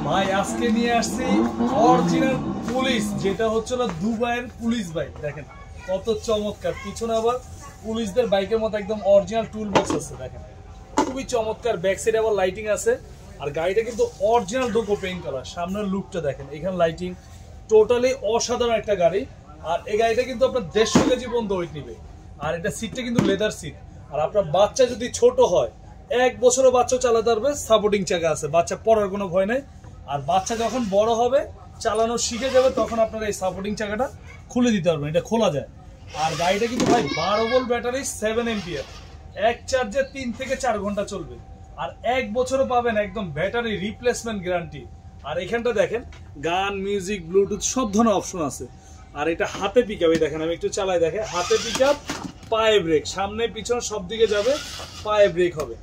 ভাই আজকে নিয়ে আসছি অরিজিনাল পুলিশ, যেটা হচ্ছিল দুবাইয়ের পুলিশ বাইক। দেখেন কত চমৎকার, পিছনে আবার পুলিশদের বাইকের মতো একদম অরিজিনাল টুল বক্স আছে। দেখেন খুবই চমৎকার, ব্যাক সাইডে আবার লাইটিং আছে। আর গাড়িটা কিন্তু অরিজিনাল ডোকো পেইন্ট কালার। সামনের লুকটা দেখেন, এখানে লাইটিং, টোটালি অসাধারণ একটা গাড়ি। আর এই গাড়িটা কিন্তু আপনার 150 কেজি পর্যন্ত ওয়েট নিবে। আর এটা সিটটা কিন্তু লেদার সিট। আর আপনার বাচ্চা যদি ছোট হয়, 1 বছরও বাচ্চা চালাতে পারবে, সাপোর্টিং চাকা আছে, বাচ্চা পড়ার কোনো ভয় নেই। আর বাচ্চা যখন বড় হবে, চালানো শিখে যাবে, তখন আপনারা এই সাপোর্টিং চাকাটা খুলে দিতে পারবেন, এটা খোলা যায়। আর গাড়িটা কিন্তু ভাই 12 ভোল্ট ব্যাটারি, 7 এম্পিয়ার, এক চার্জে 3 থেকে 4 ঘন্টা চলবে। আর 1 বছরও পাবেন একদম ব্যাটারি রিপ্লেসমেন্ট গ্যারান্টি। আর এখানটা দেখেন গান, মিউজিক, ব্লুটুথ সব ধরনের অপশন আছে। আর এটা হাতে পিকআপ, এই দেখেন আমি একটু চালাই দেখে, হাতে পিকআপ, পায়ে ব্রেক, সামনে পিছনে সব দিকে যাবে, পায়ে ব্রেক হবে।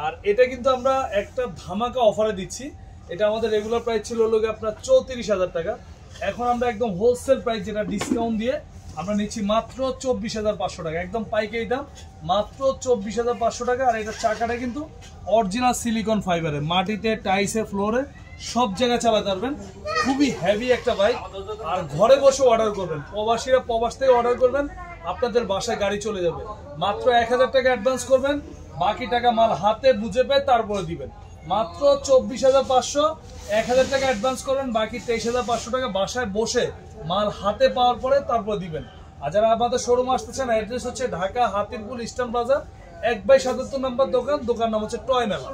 আর এটা কিন্তু আমরা একটা ধামাকা অফারে দিচ্ছি। এটা আমাদের রেগুলার প্রাইস ছিল হলো আপনার 34,000 টাকা। এখন আমরা একদম হোলসেল প্রাইস, যেটা ডিসকাউন্ট দিয়ে আমরা নিচ্ছি মাত্র 24,500 টাকা, একদম পাইকারি দাম, মাত্র 24,500 টাকা। আর এটা চাকাটা কিন্তু অরিজিনাল সিলিকন ফাইবারের, মাটিতে, টাইসে, ফ্লোরে সব জায়গায় চালাতে পারবেন। খুবই হেভি একটা বাইক। আর ঘরে বসে অর্ডার করবেন, প্রবাসীরা প্রবাস থেকে অর্ডার করবেন, আপনাদের বাসায় গাড়ি চলে যাবে। মাত্র 1,000 টাকা অ্যাডভান্স করবেন, বাকি টাকা মাল হাতে বুঝে পেয়ে তারপরে দিবেন। মাত্র 24,500, 1,000 টাকা অ্যাডভান্স করবেন, বাকি 23,500 টাকা বাসায় বসে মাল হাতে পাওয়ার পরে তারপর দিবেন। আর যারা আমাদের শোরুম আসতে চান, অ্যাড্রেস হচ্ছে ঢাকা হাতিরপুল ইস্টার্ন প্লাজা, 1/77 নম্বর দোকান, দোকান নাম হচ্ছে টয় মেলা।